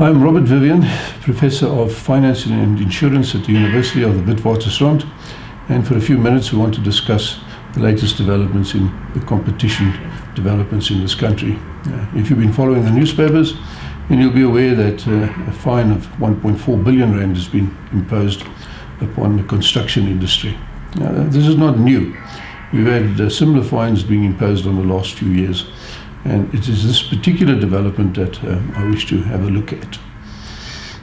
I'm Robert Vivian, Professor of Finance and Insurance at the University of the Witwatersrand, and for a few minutes we want to discuss the latest developments in the competition developments in this country. If you've been following the newspapers, then you'll be aware that a fine of 1.4 billion rand has been imposed upon the construction industry. This is not new. We've had similar fines being imposed on the last few years. And it is this particular development that I wish to have a look at.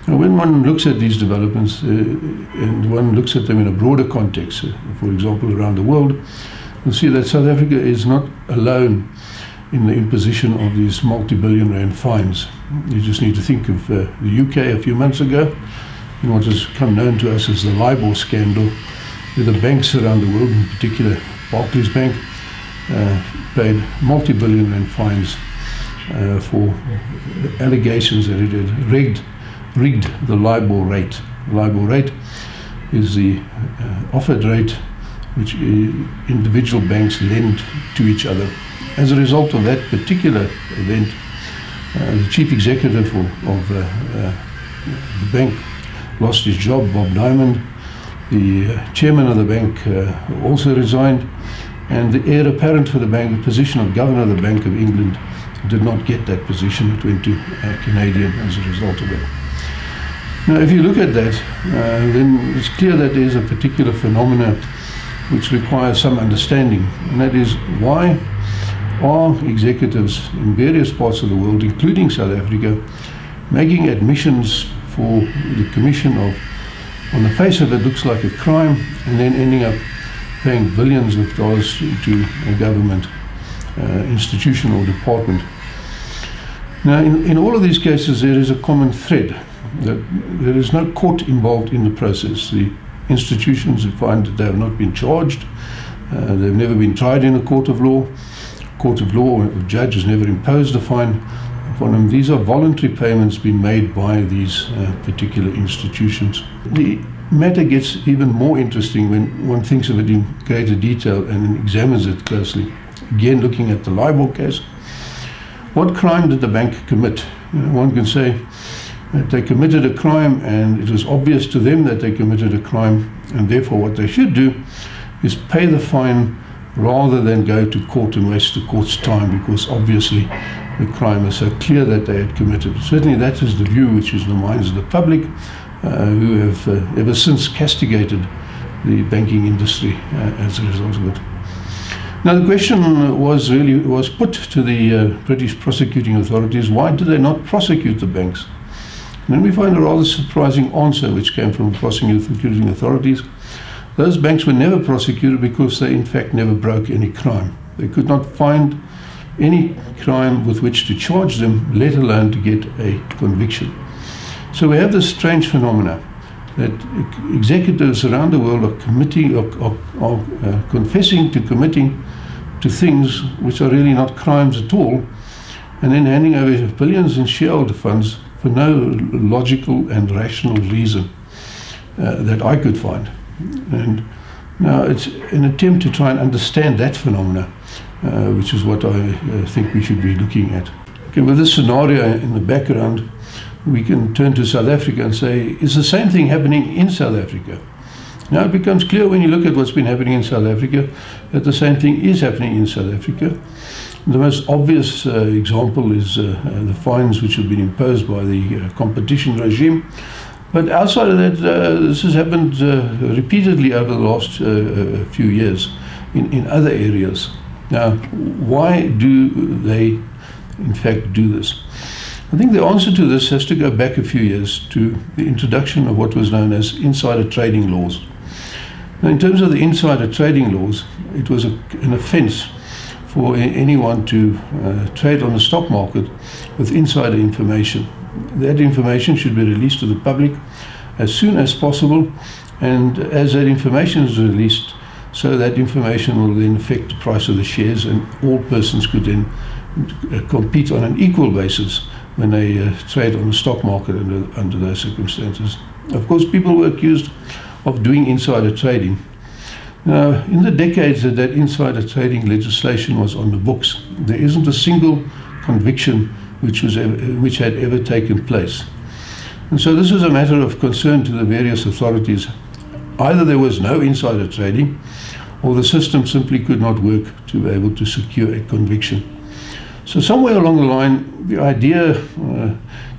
Now, when one looks at these developments and one looks at them in a broader context, for example, around the world, you'll see that South Africa is not alone in the imposition of these multi-billion rand fines. You just need to think of the UK a few months ago, in what has become known to us as the LIBOR scandal, where the banks around the world, in particular Barclays Bank, paid multi-billion rand fines for allegations that it had rigged the LIBOR rate. The LIBOR rate is the offered rate which individual banks lend to each other. As a result of that particular event, the chief executive of the bank lost his job, Bob Diamond. The chairman of the bank also resigned. And the heir apparent for the bank, the position of governor of the Bank of England, did not get that position. It went to a Canadian as a result of it. Now, if you look at that, then it's clear that there is a particular phenomena which requires some understanding, and that is, why are executives in various parts of the world, including South Africa, making admissions for the commission of, on the face of it, looks like a crime, and then ending up paying billions of dollars to a government institution or department. Now, in all of these cases, there is a common thread, that there is no court involved in the process. The institutions find that they have not been charged, they've never been tried in a court of law. Court of law or judge has never imposed a fine upon them. These are voluntary payments being made by these particular institutions. The matter gets even more interesting when one thinks of it in greater detail and examines it closely. Again, looking at the LIBOR case, what crime did the bank commit? One can say that they committed a crime and it was obvious to them that they committed a crime, and therefore what they should do is pay the fine rather than go to court and waste the court's time, because obviously the crime is so clear that they had committed. Certainly that is the view which is in the minds of the public, who have ever since castigated the banking industry as a result of it. Now, the question was put to the British prosecuting authorities: why did they not prosecute the banks? And then we find a rather surprising answer which came from the prosecuting authorities. Those banks were never prosecuted because they in fact never broke any crime. They could not find any crime with which to charge them, let alone to get a conviction. So we have this strange phenomena that executives around the world are confessing to committing to things which are really not crimes at all, and then handing over billions in shareholder funds for no logical and rational reason that I could find. And now it's an attempt to try and understand that phenomena, which is what I think we should be looking at. Okay, with this scenario in the background, we can turn to South Africa and say, is the same thing happening in South Africa? Now it becomes clear when you look at what's been happening in South Africa that the same thing is happening in South Africa. The most obvious example is the fines which have been imposed by the competition regime. But outside of that, this has happened repeatedly over the last few years in other areas. Now, why do they in fact do this? I think the answer to this has to go back a few years to the introduction of what was known as insider trading laws. Now, in terms of the insider trading laws, it was an offense for anyone to trade on the stock market with insider information. That information should be released to the public as soon as possible, and as that information is released, so that information will then affect the price of the shares, and all persons could then compete on an equal basis when they trade on the stock market under those circumstances. Of course, people were accused of doing insider trading. Now, in the decades that insider trading legislation was on the books, there isn't a single conviction which had ever taken place. And so this was a matter of concern to the various authorities. Either there was no insider trading, or the system simply could not work to be able to secure a conviction. So somewhere along the line, the idea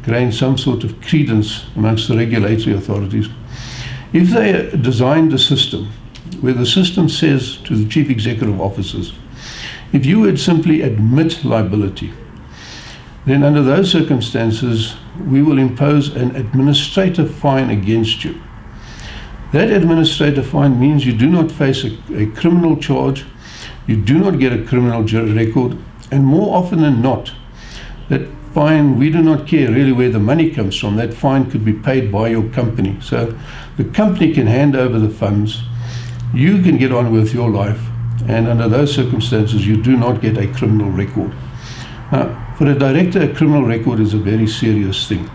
gained some sort of credence amongst the regulatory authorities. If they designed a system where the system says to the chief executive officers, if you would simply admit liability, then under those circumstances, we will impose an administrative fine against you. That administrative fine means you do not face a criminal charge, you do not get a criminal record, and more often than not, that fine, we do not care really where the money comes from. That fine could be paid by your company. So the company can hand over the funds, you can get on with your life, and under those circumstances, you do not get a criminal record. Now, for a director, a criminal record is a very serious thing.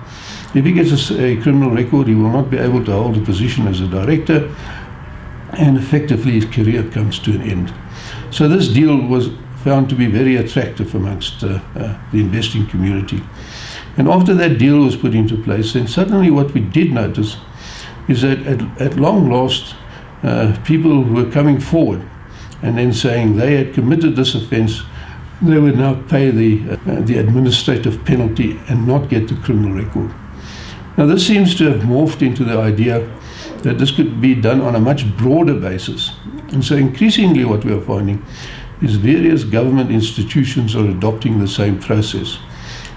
If he gets a criminal record, he will not be able to hold a position as a director, and effectively his career comes to an end. So this deal was found to be very attractive amongst the investing community. And after that deal was put into place, then suddenly what we did notice is that at long last, people were coming forward and then saying they had committed this offense, they would now pay the administrative penalty and not get the criminal record. Now this seems to have morphed into the idea that this could be done on a much broader basis. And so increasingly what we are finding is various government institutions are adopting the same process.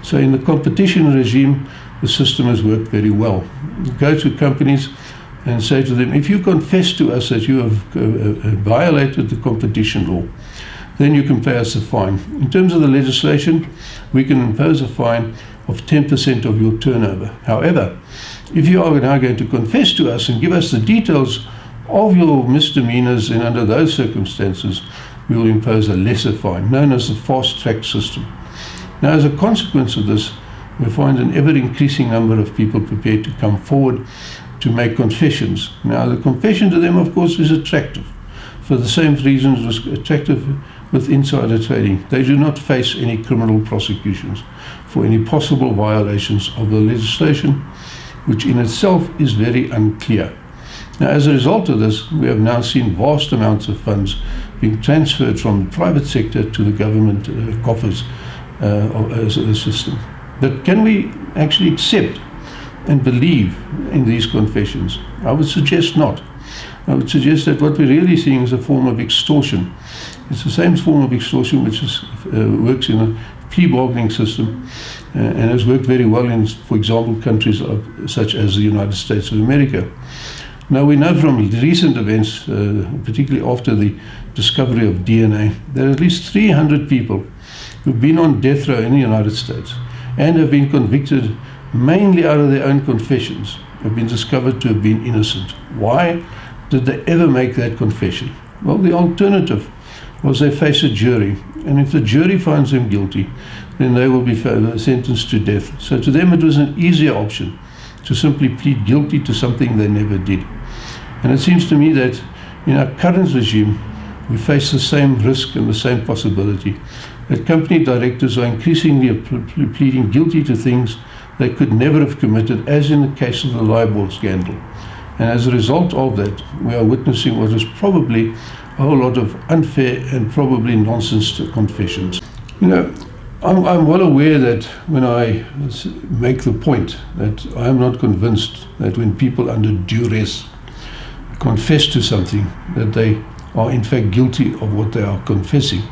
So in the competition regime, the system has worked very well. You go to companies and say to them, if you confess to us that you have violated the competition law, then you can pay us a fine. In terms of the legislation, we can impose a fine of 10% of your turnover. However, if you are now going to confess to us and give us the details of your misdemeanors, and under those circumstances, we will impose a lesser fine, known as the fast-track system. Now, as a consequence of this, we find an ever-increasing number of people prepared to come forward to make confessions. Now, the confession to them, of course, is attractive. For the same reasons it was attractive with insider trading. They do not face any criminal prosecutions for any possible violations of the legislation, which in itself is very unclear. Now, as a result of this, we have now seen vast amounts of funds being transferred from the private sector to the government coffers as a system. But can we actually accept and believe in these confessions? I would suggest not. I would suggest that what we're really seeing is a form of extortion. It's the same form of extortion which works in a plea bargaining system and has worked very well in, for example, countries such as the United States of America. Now, we know from recent events, particularly after the discovery of DNA, that at least 300 people who've been on death row in the United States and have been convicted mainly out of their own confessions have been discovered to have been innocent. Why did they ever make that confession? Well, the alternative was they face a jury, and if the jury finds them guilty, then they will be sentenced to death. So to them it was an easier option to simply plead guilty to something they never did. And it seems to me that in our current regime, we face the same risk and the same possibility, that company directors are increasingly pleading guilty to things they could never have committed, as in the case of the LIBOR scandal. And as a result of that, we are witnessing what is probably a whole lot of unfair and probably nonsense confessions. You know, I'm well aware that when I make the point that I am not convinced that when people under duress confess to something, that they are in fact guilty of what they are confessing,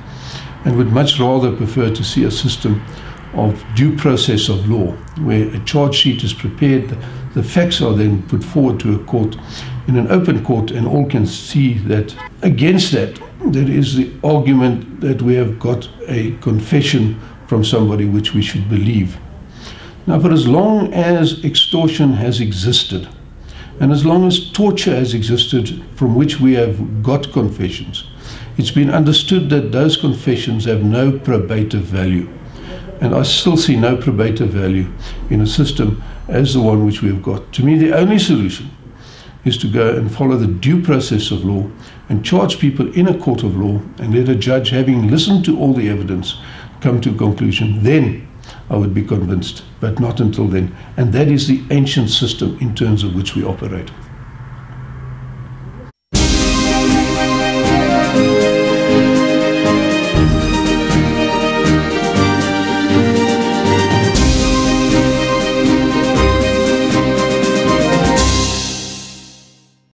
and would much rather prefer to see a system of due process of law, where a charge sheet is prepared, the facts are then put forward to a court in an open court, and all can see that. Against that, there is the argument that we have got a confession from somebody which we should believe. Now, for as long as extortion has existed, and as long as torture has existed from which we have got confessions, it's been understood that those confessions have no probative value. And I still see no probative value in a system as the one which we have got. To me, the only solution is to go and follow the due process of law and charge people in a court of law and let a judge, having listened to all the evidence, come to a conclusion. Then I would be convinced, but not until then. And that is the ancient system in terms of which we operate.